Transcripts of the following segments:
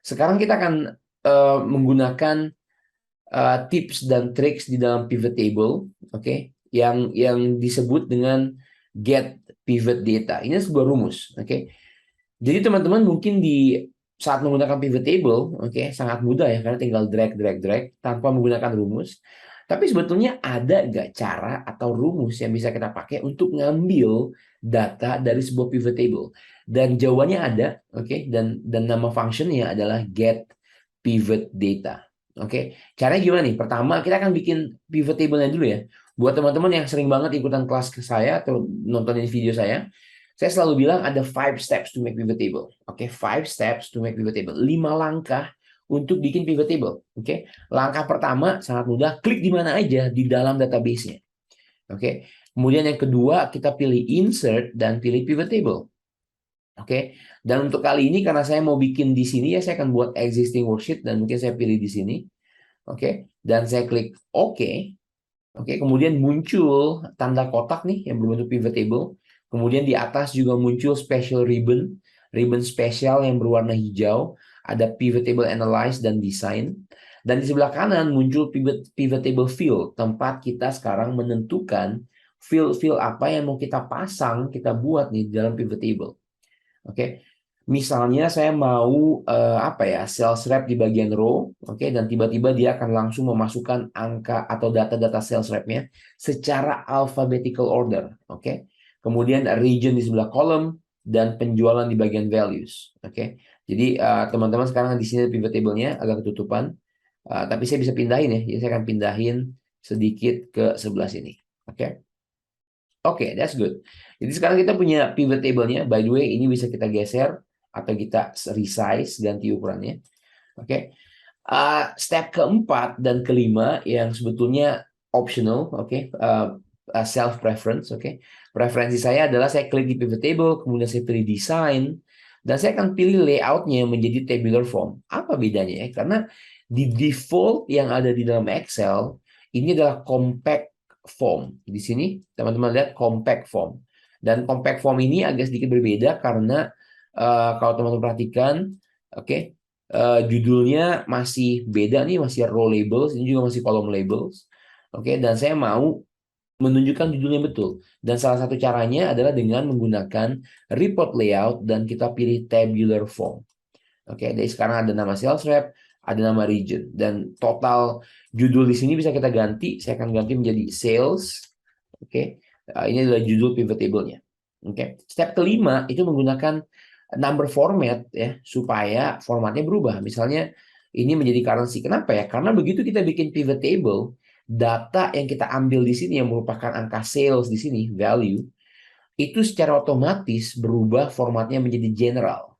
Sekarang kita akan menggunakan tips dan triks di dalam pivot table, oke, yang disebut dengan get pivot data. Ini sebuah rumus, oke. Jadi teman-teman mungkin di saat menggunakan pivot table, oke, sangat mudah ya karena tinggal drag tanpa menggunakan rumus. Tapi sebetulnya ada nggak cara atau rumus yang bisa kita pakai untuk ngambil data dari sebuah pivot table? Dan jawabannya ada, oke, dan nama functionnya adalah get pivot data. Oke, caranya gimana nih? Pertama, kita akan bikin pivot table-nya dulu ya. Buat teman-teman yang sering banget ikutan kelas ke saya atau nontonin video saya selalu bilang ada 5 steps to make pivot table. Oke, 5 steps to make pivot table. 5 langkah untuk bikin pivot table. Oke, langkah pertama sangat mudah, klik di mana aja di dalam database-nya. Oke, kemudian yang kedua kita pilih insert dan pilih pivot table. Oke, dan untuk kali ini karena saya mau bikin di sini ya, saya akan buat existing worksheet dan mungkin saya pilih di sini. Oke, dan saya klik OK. Oke, kemudian muncul tanda kotak nih yang berbentuk pivot table. Kemudian di atas juga muncul special ribbon spesial yang berwarna hijau. Ada pivot table analyze dan design. Dan di sebelah kanan muncul pivot table field, tempat kita sekarang menentukan field apa yang mau kita pasang, kita buat nih dalam pivot table. Oke, misalnya saya mau sales rep di bagian row, oke, dan tiba-tiba dia akan langsung memasukkan angka atau data-data sales rep-nya secara alphabetical order, oke. Kemudian region di sebelah column dan penjualan di bagian values, oke. Jadi teman-teman sekarang di sini pivot table-nya agak ketutupan, tapi saya bisa pindahin ya. Jadi saya akan pindahin sedikit ke sebelah sini, oke. Oke, that's good. Jadi sekarang kita punya pivot table-nya. By the way, ini bisa kita geser atau kita resize, ganti ukurannya. Oke. Step keempat dan kelima yang sebetulnya optional, oke. Self preference, oke. Preferensi saya adalah saya klik di pivot table, kemudian saya pilih design, dan saya akan pilih layout-nya menjadi tabular form. Apa bedanya ya? Karena di default yang ada di dalam Excel ini adalah compact form. Di sini teman-teman lihat compact form. Dan compact form ini agak sedikit berbeda karena kalau teman-teman perhatikan, oke, judulnya masih beda nih, masih row labels, ini juga masih column labels. Oke, dan saya mau menunjukkan judulnya betul. Dan salah satu caranya adalah dengan menggunakan report layout dan kita pilih tabular form. Oke, jadi sekarang ada nama sales rep, ada nama region, dan total judul di sini bisa kita ganti. Saya akan ganti menjadi sales. Oke, ini adalah judul pivot table-nya. Oke, step kelima itu menggunakan number format ya supaya formatnya berubah. Misalnya ini menjadi currency. Kenapa ya? Karena begitu kita bikin pivot table, data yang kita ambil di sini yang merupakan angka sales di sini, value, itu secara otomatis berubah formatnya menjadi general.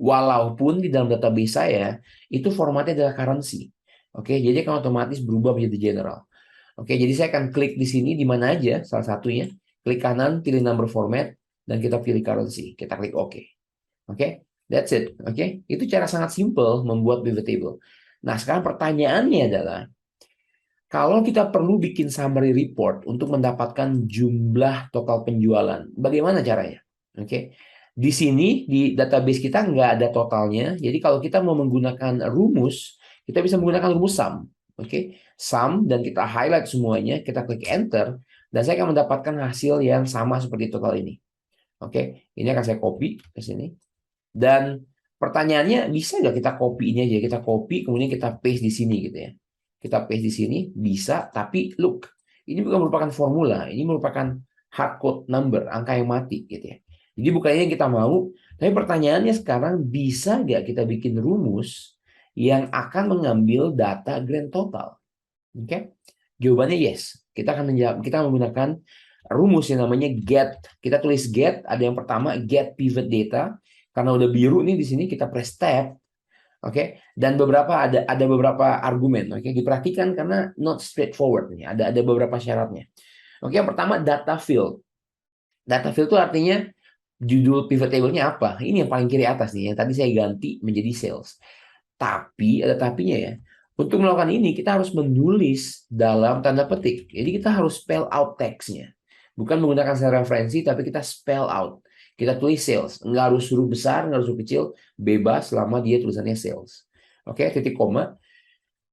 Walaupun di dalam database saya itu formatnya adalah currency. Oke, jadi akan otomatis berubah menjadi general. Oke, jadi saya akan klik di sini di mana aja salah satunya. Klik kanan, pilih number format dan kita pilih currency. Kita klik OK. Oke, that's it. Oke, itu cara sangat simple membuat pivot table. Nah, sekarang pertanyaannya adalah kalau kita perlu bikin summary report untuk mendapatkan jumlah total penjualan, bagaimana caranya? Oke, di sini di database kita nggak ada totalnya. Jadi kalau kita mau menggunakan rumus, kita bisa menggunakan rumus sum. Oke, sum dan kita highlight semuanya, kita klik enter, dan saya akan mendapatkan hasil yang sama seperti total ini. Oke, ini akan saya copy ke sini. Dan pertanyaannya, bisa nggak kita copy ini aja? Kita copy, kemudian kita paste di sini gitu ya. Kita paste di sini, bisa, tapi look, ini bukan merupakan formula, ini merupakan hard code number, angka yang mati gitu ya. Jadi bukan ini yang kita mau, tapi pertanyaannya sekarang, bisa nggak kita bikin rumus yang akan mengambil data grand total? Oke? Jawabannya yes. Kita akan menggunakan rumus yang namanya get. Kita tulis get, ada yang pertama get pivot data. Karena udah biru nih di sini kita press tab. Oke, dan ada beberapa argumen. Oke, diperhatikan karena not straightforward nih. Ada beberapa syaratnya. Oke, yang pertama data field. Data field itu artinya judul pivot table-nya apa? Ini yang paling kiri atas nih. Yang tadi saya ganti menjadi sales. Tapi ada tapinya ya. Untuk melakukan ini kita harus menulis dalam tanda petik. Jadi kita harus spell out text-nya. Bukan menggunakan sel referensi, tapi kita spell out. Kita tulis sales. Nggak harus huruf besar, nggak harus huruf kecil. Bebas selama dia tulisannya sales. Oke, titik koma.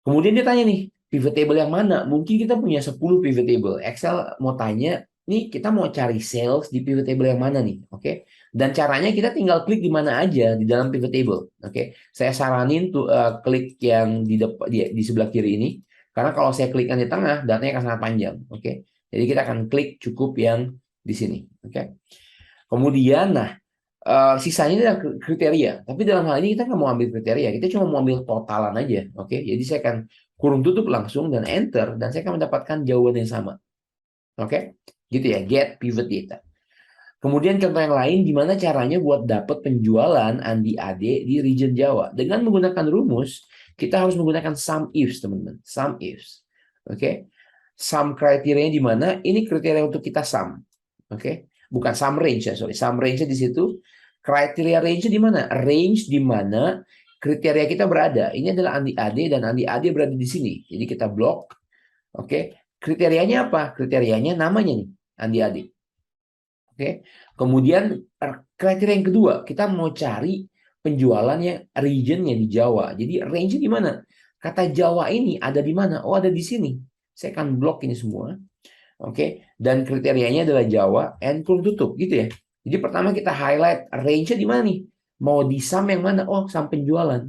Kemudian dia tanya nih, pivot table yang mana? Mungkin kita punya 10 pivot table. Excel mau tanya, nih kita mau cari sales di pivot table yang mana nih? Oke. Dan caranya kita tinggal klik di mana aja di dalam pivot table. Oke. Saya saranin tuh klik yang di depan di sebelah kiri ini. Karena kalau saya klikkan di tengah, datanya akan sangat panjang. Oke. Jadi kita akan klik cukup yang di sini. Oke. Kemudian, nah, sisanya adalah kriteria. Tapi dalam hal ini kita nggak mau ambil kriteria, kita cuma mau ambil totalan aja. Oke, jadi saya akan kurung tutup langsung dan enter, dan saya akan mendapatkan jawaban yang sama. Oke, gitu ya, get pivot data. Kemudian contoh yang lain, gimana caranya buat dapat penjualan Andi Ade di region Jawa. Dengan menggunakan rumus, kita harus menggunakan sum ifs, teman-teman. Sum ifs. Oke, sum kriterianya di mana? Ini kriteria untuk kita sum. Oke, bukan sum range ya, sorry. Sum range di situ. Kriteria range di mana? Range di mana kriteria kita berada. Ini adalah Andi Ade dan Andi Ade berada di sini. Jadi kita blok. Oke, kriterianya apa? Kriterianya namanya nih, Andi Ade. Oke. Kemudian kriteria yang kedua, kita mau cari penjualannya regionnya di Jawa. Jadi range di mana? Kata Jawa ini ada di mana? Oh, ada di sini. Saya akan blok ini semua. Oke, dan kriterianya adalah Jawa and kurung tutup gitu ya. Jadi pertama kita highlight range-nya di mana nih? Mau di sum yang mana? Oh, sum penjualan.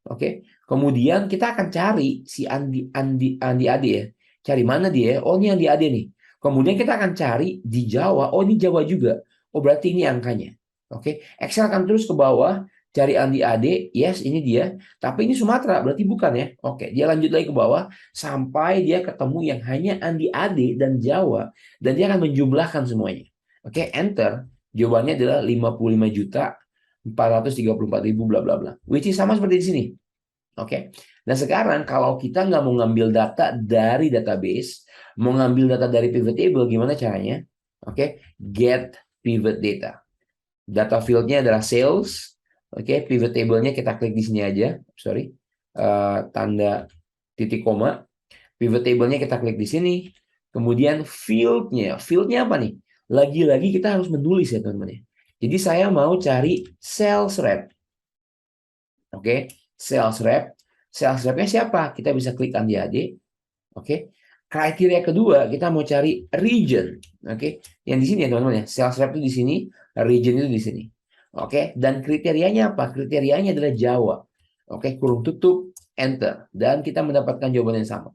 Oke. Kemudian kita akan cari si Andi Ade ya. Cari mana dia? Oh, ini Andi Ade nih. Kemudian kita akan cari di Jawa. Oh, ini Jawa juga. Oh, berarti ini angkanya. Oke. Excel akan terus ke bawah cari Andi Ade. Yes, ini dia. Tapi ini Sumatera, berarti bukan ya. Oke, dia lanjut lagi ke bawah sampai dia ketemu yang hanya Andi Ade dan Jawa, dan dia akan menjumlahkan semuanya. Oke, enter. Jawabannya adalah 55.434.000 bla bla bla. Which is sama seperti di sini. Oke. Nah, sekarang kalau kita nggak mau ngambil data dari database, mau ngambil data dari pivot table, gimana caranya? Oke, get pivot data. Data fieldnya adalah sales. Oke, pivot table-nya kita klik di sini aja. Sorry, tanda titik koma. Pivot table-nya kita klik di sini. Kemudian fieldnya apa nih? Lagi-lagi kita harus menulis ya teman-teman. Jadi saya mau cari sales rep. Oke, sales rep. Sales rep-nya siapa? Kita bisa klik Andi Ade. Oke. Kriteria kedua, kita mau cari region. Oke. Yang di sini ya teman-teman ya. Sales rep itu di sini, region itu di sini. Oke, dan kriterianya apa? Kriterianya adalah Jawa. Oke, kurung tutup, enter. Dan kita mendapatkan jawaban yang sama.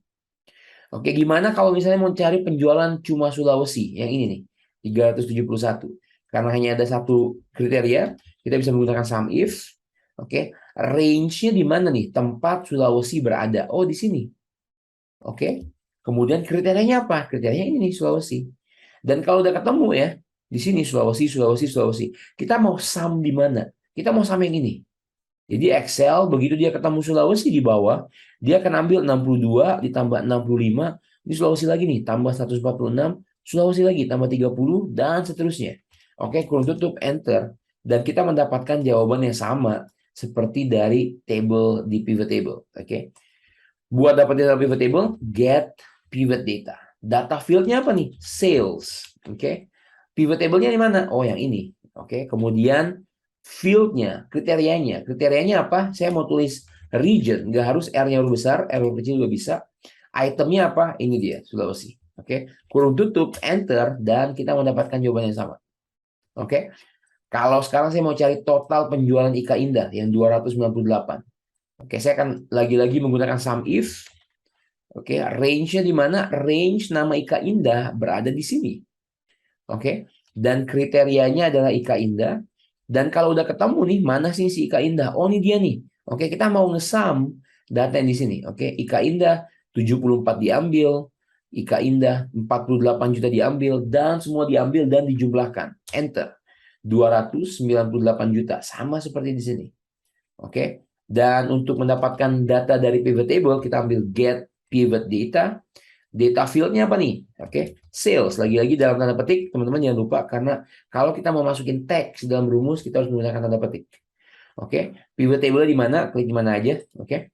Oke, gimana kalau misalnya mau cari penjualan cuma Sulawesi? Yang ini nih, 371. Karena hanya ada satu kriteria, kita bisa menggunakan sum if. Oke, range-nya di mana nih? Tempat Sulawesi berada. Oh, di sini. Oke, kemudian kriterianya apa? Kriterianya ini nih, Sulawesi. Dan kalau udah ketemu ya, di sini Sulawesi, Sulawesi, Sulawesi. Kita mau sum di mana? Kita mau sum yang ini. Jadi Excel begitu dia ketemu Sulawesi di bawah, dia akan ambil 62 ditambah 65, ini Sulawesi lagi nih, tambah 146, Sulawesi lagi tambah 30 dan seterusnya. Oke, kurung tutup enter dan kita mendapatkan jawaban yang sama seperti dari table di pivot table. Oke. Buat dapat data pivot table, get pivot data. Data fieldnya apa nih? Sales. Oke. Pivot table-nya di mana? Oh, yang ini. Oke. Kemudian fieldnya, kriterianya. Kriterianya apa? Saya mau tulis region. Nggak harus R-nya huruf besar, R huruf kecil juga bisa. Itemnya apa? Ini dia, Sulawesi. Oke. Kurung tutup, enter, dan kita mendapatkan jawaban yang sama. Oke. Kalau sekarang saya mau cari total penjualan Ika Indah yang 298. Oke, saya akan lagi-lagi menggunakan sum if. Oke, range-nya di mana? Range nama Ika Indah berada di sini. Oke, dan kriterianya adalah Ika Indah. Dan kalau udah ketemu nih, mana sih si Ika Indah? Oh, ini dia nih. Oke, kita mau ngesum data yang di sini. Oke, Ika Indah 74 diambil. Ika Indah 48 juta diambil. Dan semua diambil dan dijumlahkan. Enter. 298 juta. Sama seperti di sini. Oke. Dan untuk mendapatkan data dari pivot table, kita ambil get pivot data. Data field-nya apa nih? Oke, sales. Lagi-lagi dalam tanda petik, teman-teman jangan lupa, karena kalau kita mau masukin teks dalam rumus, kita harus menggunakan tanda petik. Oke, pivot table di mana? Klik di mana aja. Oke.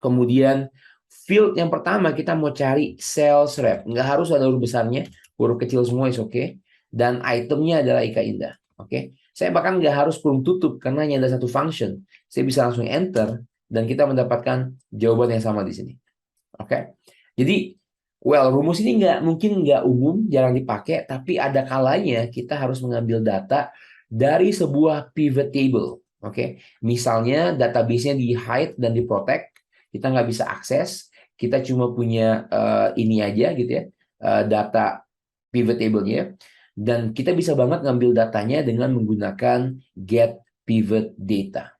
Kemudian field yang pertama kita mau cari sales rep. Nggak harus ada huruf besarnya, huruf kecil semua is oke. Dan itemnya adalah Ika Indah. Oke. Saya bahkan nggak harus kurung tutup karena hanya ada satu function. Saya bisa langsung enter dan kita mendapatkan jawaban yang sama di sini. Oke. Jadi, rumus ini mungkin nggak umum, jarang dipakai, tapi ada kalanya kita harus mengambil data dari sebuah pivot table. Oke. Misalnya database-nya di hide dan di protect, kita nggak bisa akses, kita cuma punya ini aja gitu ya, data pivot table-nya, dan kita bisa banget ngambil datanya dengan menggunakan get pivot data.